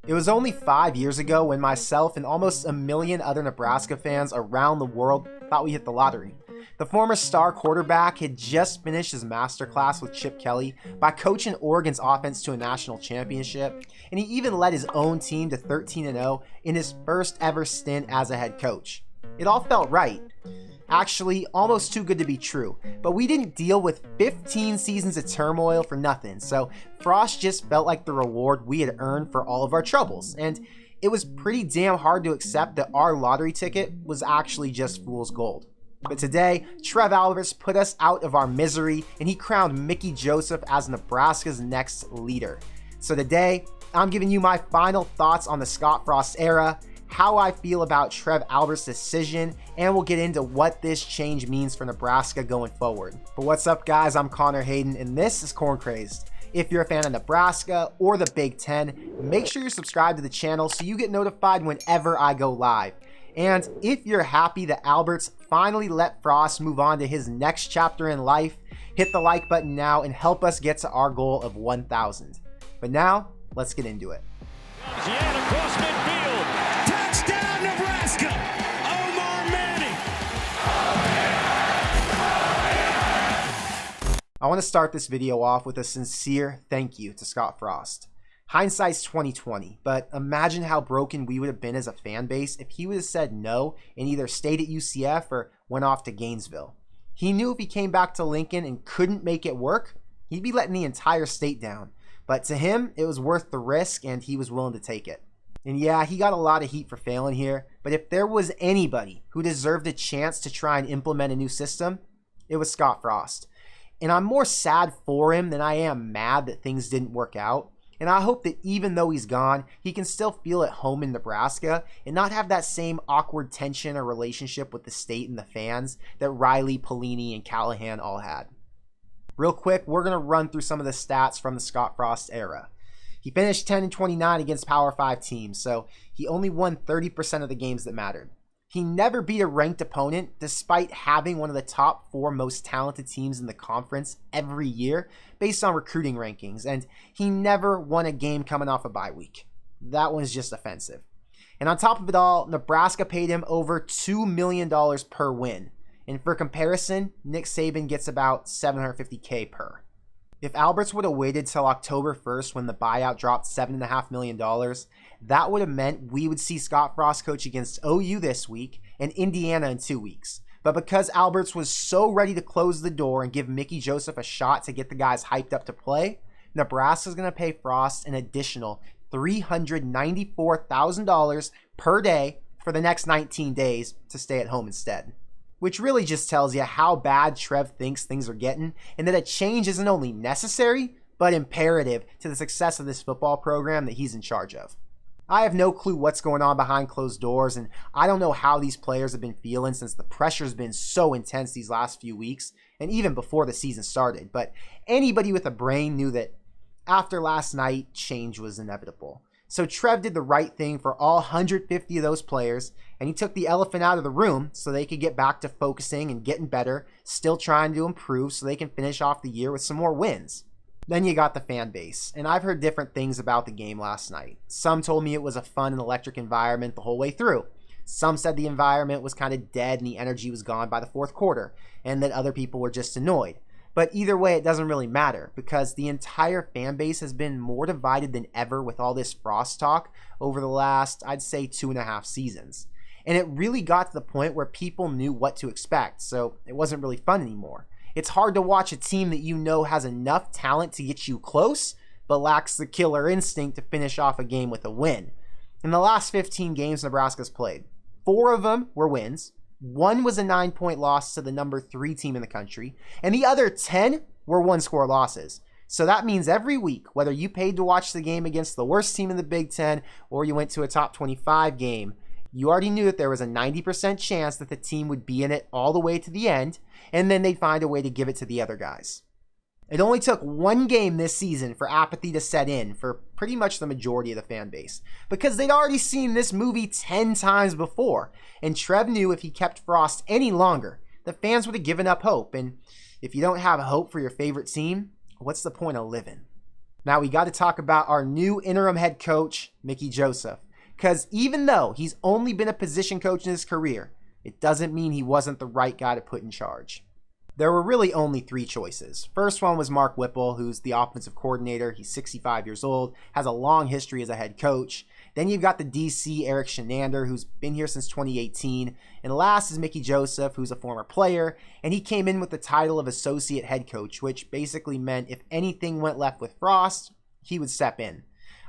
It was only 5 years ago when myself and almost a million other Nebraska fans around the world thought we hit the lottery. The former star quarterback had just finished his masterclass with Chip Kelly by coaching Oregon's offense to a national championship, and he even led his own team to 13-0 in his first ever stint as a head coach. It all felt right. Actually, almost too good to be true, but we didn't deal with 15 seasons of turmoil for nothing, so Frost just felt like the reward we had earned for all of our troubles, and it was pretty damn hard to accept that our lottery ticket was actually just fool's gold. But today, Trev Alberts put us out of our misery, and he crowned Mickey Joseph as Nebraska's next leader. So today, I'm giving you my final thoughts on the Scott Frost era, how I feel about Trev Alberts' decision, and we'll get into what this change means for Nebraska going forward. But what's up, guys? I'm Connor Hayden, and this is Corn Crazed. If you're a fan of Nebraska or the Big Ten, make sure you're subscribed to the channel so you get notified whenever I go live. And if you're happy that Alberts finally let Frost move on to his next chapter in life, hit the like button now and help us get to our goal of 1,000. But now, let's get into it. Across midfield. Touchdown, Nebraska. Omar Manning. I want to start this video off with a sincere thank you to Scott Frost. Hindsight's 2020, but imagine how broken we would have been as a fan base if he would have said no and either stayed at UCF or went off to Gainesville. He knew if he came back to Lincoln and couldn't make it work, he'd be letting the entire state down. But to him, it was worth the risk and he was willing to take it. And yeah, he got a lot of heat for failing here, but if there was anybody who deserved a chance to try and implement a new system, it was Scott Frost. And I'm more sad for him than I am mad that things didn't work out. And I hope that even though he's gone, he can still feel at home in Nebraska and not have that same awkward tension or relationship with the state and the fans that Riley, Pelini, and Callahan all had. Real quick, we're going to run through some of the stats from the Scott Frost era. He finished 10-29 against Power 5 teams, so he only won 30% of the games that mattered. He never beat a ranked opponent despite having one of the top 4 most talented teams in the conference every year based on recruiting rankings, and he never won a game coming off a bye week. That one's just offensive. And on top of it all, Nebraska paid him over $2 million per win. And for comparison, Nick Saban gets about $750K per. If Alberts would have waited till October 1st when the buyout dropped $7.5 million, that would have meant we would see Scott Frost coach against OU this week and Indiana in 2 weeks. But because Alberts was so ready to close the door and give Mickey Joseph a shot to get the guys hyped up to play, Nebraska's going to pay Frost an additional $394,000 per day for the next 19 days to stay at home instead. Which really just tells you how bad Trev thinks things are getting and that a change isn't only necessary, but imperative to the success of this football program that he's in charge of. I have no clue what's going on behind closed doors, and I don't know how these players have been feeling since the pressure's been so intense these last few weeks, and even before the season started, but anybody with a brain knew that after last night, change was inevitable. So Trev did the right thing for all 150 of those players, and he took the elephant out of the room so they could get back to focusing and getting better, still trying to improve so they can finish off the year with some more wins. Then you got the fan base, and I've heard different things about the game last night. Some told me it was a fun and electric environment the whole way through. Some said the environment was kind of dead and the energy was gone by the fourth quarter, and that other people were just annoyed. But either way, it doesn't really matter because the entire fan base has been more divided than ever with all this Frost talk over the last, I'd say, 2.5 seasons. And it really got to the point where people knew what to expect, so it wasn't really fun anymore. It's hard to watch a team that you know has enough talent to get you close, but lacks the killer instinct to finish off a game with a win. In the last 15 games Nebraska's played, 4 of them were wins. 1 was a 9-point loss to the number 3 team in the country, and the other 10 were 1-score losses. So that means every week, whether you paid to watch the game against the worst team in the Big Ten or you went to a top 25 game, you already knew that there was a 90% chance that the team would be in it all the way to the end, and then they'd find a way to give it to the other guys. It only took 1 game this season for apathy to set in for pretty much the majority of the fan base, because they'd already seen this movie 10 times before, and Trev knew if he kept Frost any longer, the fans would have given up hope, and if you don't have hope for your favorite team, what's the point of living? Now we got to talk about our new interim head coach, Mickey Joseph. Because even though he's only been a position coach in his career, it doesn't mean he wasn't the right guy to put in charge. There were really only 3 choices. First one was Mark Whipple, who's the offensive coordinator. He's 65 years old, has a long history as a head coach. Then you've got the DC, Eric Shenander, who's been here since 2018. And last is Mickey Joseph, who's a former player, and he came in with the title of associate head coach, which basically meant if anything went left with Frost, he would step in.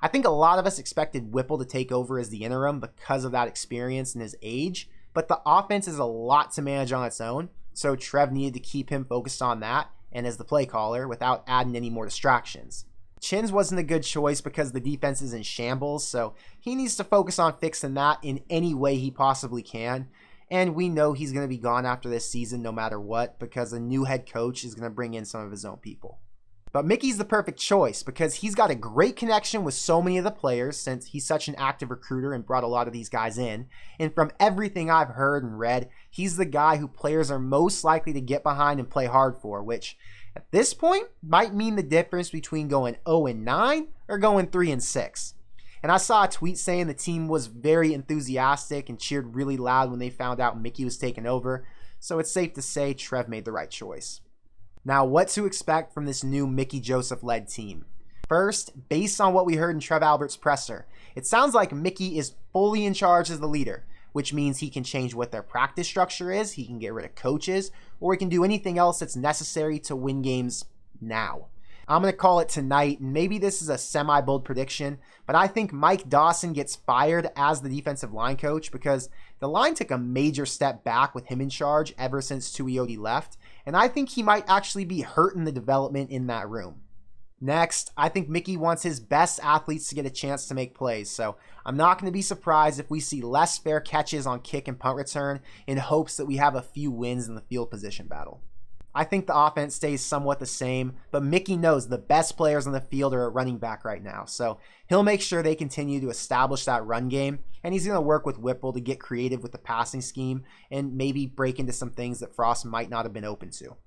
I think a lot of us expected Whipple to take over as the interim because of that experience and his age, but the offense is a lot to manage on its own, so Trev needed to keep him focused on that and as the play caller without adding any more distractions. Chins wasn't a good choice because the defense is in shambles, so he needs to focus on fixing that in any way he possibly can, and we know he's going to be gone after this season no matter what because a new head coach is going to bring in some of his own people. But Mickey's the perfect choice because he's got a great connection with so many of the players since he's such an active recruiter and brought a lot of these guys in. And from everything I've heard and read, he's the guy who players are most likely to get behind and play hard for, which at this point might mean the difference between going 0-9 or going 3-6. And I saw a tweet saying the team was very enthusiastic and cheered really loud when they found out Mickey was taking over. So it's safe to say Trev made the right choice. Now, what to expect from this new Mickey Joseph-led team? First, based on what we heard in Trev Albert's presser, it sounds like Mickey is fully in charge as the leader, which means he can change what their practice structure is, he can get rid of coaches, or he can do anything else that's necessary to win games now. I'm going to call it tonight, and maybe this is a semi-bold prediction, but I think Mike Dawson gets fired as the defensive line coach because the line took a major step back with him in charge ever since Tuioti left, and I think he might actually be hurting the development in that room. Next, I think Mickey wants his best athletes to get a chance to make plays, so I'm not going to be surprised if we see less fair catches on kick and punt return in hopes that we have a few wins in the field position battle. I think the offense stays somewhat the same, but Mickey knows the best players on the field are at running back right now, so he'll make sure they continue to establish that run game, and he's going to work with Whipple to get creative with the passing scheme and maybe break into some things that Frost might not have been open to.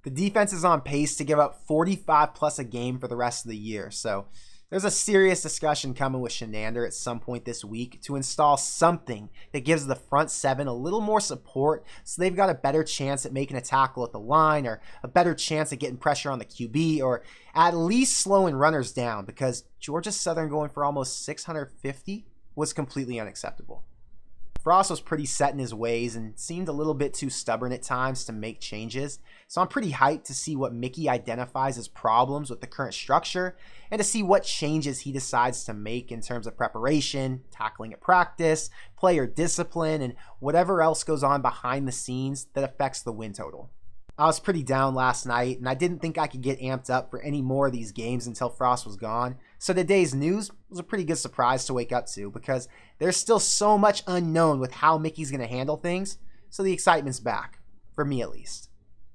The defense is on pace to give up 45 plus a game for the rest of the year, so there's a serious discussion coming with Shenander at some point this week to install something that gives the front 7 a little more support so they've got a better chance at making a tackle at the line or a better chance at getting pressure on the QB or at least slowing runners down because Georgia Southern going for almost 650 was completely unacceptable. Frost was pretty set in his ways and seemed a little bit too stubborn at times to make changes, so I'm pretty hyped to see what Mickey identifies as problems with the current structure and to see what changes he decides to make in terms of preparation, tackling at practice, player discipline, and whatever else goes on behind the scenes that affects the win total. I was pretty down last night, and I didn't think I could get amped up for any more of these games until Frost was gone. So today's news was a pretty good surprise to wake up to because there's still so much unknown with how Mickey's going to handle things, so the excitement's back, for me at least.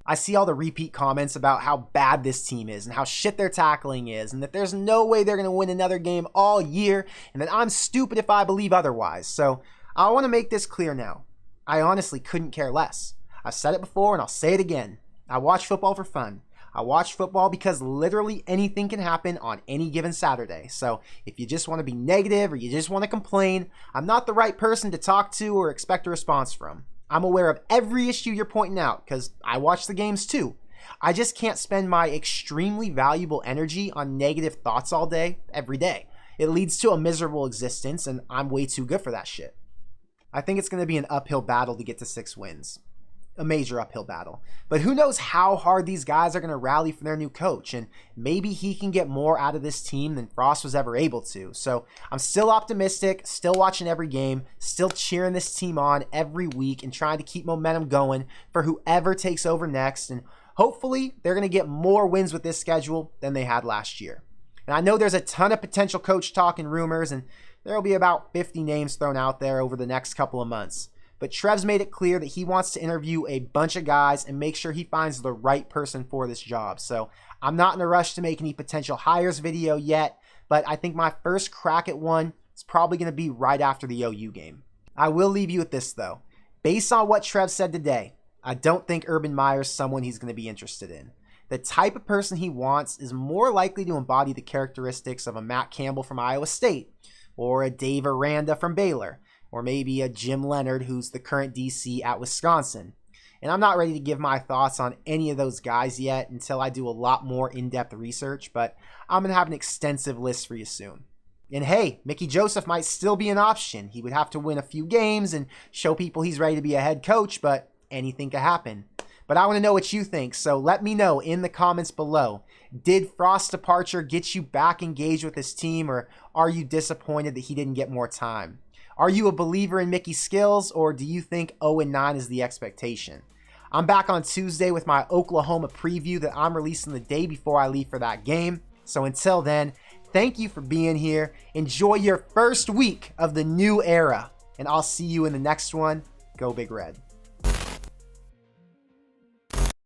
I see all the repeat comments about how bad this team is and how shit their tackling is and that there's no way they're going to win another game all year and that I'm stupid if I believe otherwise. So I want to make this clear now. I honestly couldn't care less. I've said it before and I'll say it again. I watch football for fun. I watch football because literally anything can happen on any given Saturday. So if you just want to be negative or you just want to complain, I'm not the right person to talk to or expect a response from. I'm aware of every issue you're pointing out because I watch the games too. I just can't spend my extremely valuable energy on negative thoughts all day, every day. It leads to a miserable existence and I'm way too good for that shit. I think it's going to be an uphill battle to get to 6 wins. A major uphill battle. But who knows how hard these guys are going to rally for their new coach, and maybe he can get more out of this team than Frost was ever able to. So I'm still optimistic, still watching every game, still cheering this team on every week and trying to keep momentum going for whoever takes over next, and hopefully they're going to get more wins with this schedule than they had last year. And I know there's a ton of potential coach talk and rumors, and there will be about 50 names thrown out there over the next couple of months. But Trev's made it clear that he wants to interview a bunch of guys and make sure he finds the right person for this job. So I'm not in a rush to make any potential hires video yet, but I think my first crack at one is probably going to be right after the OU game. I will leave you with this though. Based on what Trev said today, I don't think Urban Meyer's someone he's going to be interested in. the type of person he wants is more likely to embody the characteristics of a Matt Campbell from Iowa State, or a Dave Aranda from Baylor, or maybe a Jim Leonard who's the current DC at Wisconsin. And I'm not ready to give my thoughts on any of those guys yet until I do a lot more in-depth research, but I'm going to have an extensive list for you soon. And hey, Mickey Joseph might still be an option. He would have to win a few games and show people he's ready to be a head coach, but anything could happen. But I want to know what you think, so let me know in the comments below. Did Frost's departure get you back engaged with his team, or are you disappointed that he didn't get more time? Are you a believer in Mickey's skills, or do you think 0-9 is the expectation? I'm back on Tuesday with my Oklahoma preview that I'm releasing the day before I leave for that game. So until then, thank you for being here. Enjoy your first week of the new era, and I'll see you in the next one. Go Big Red.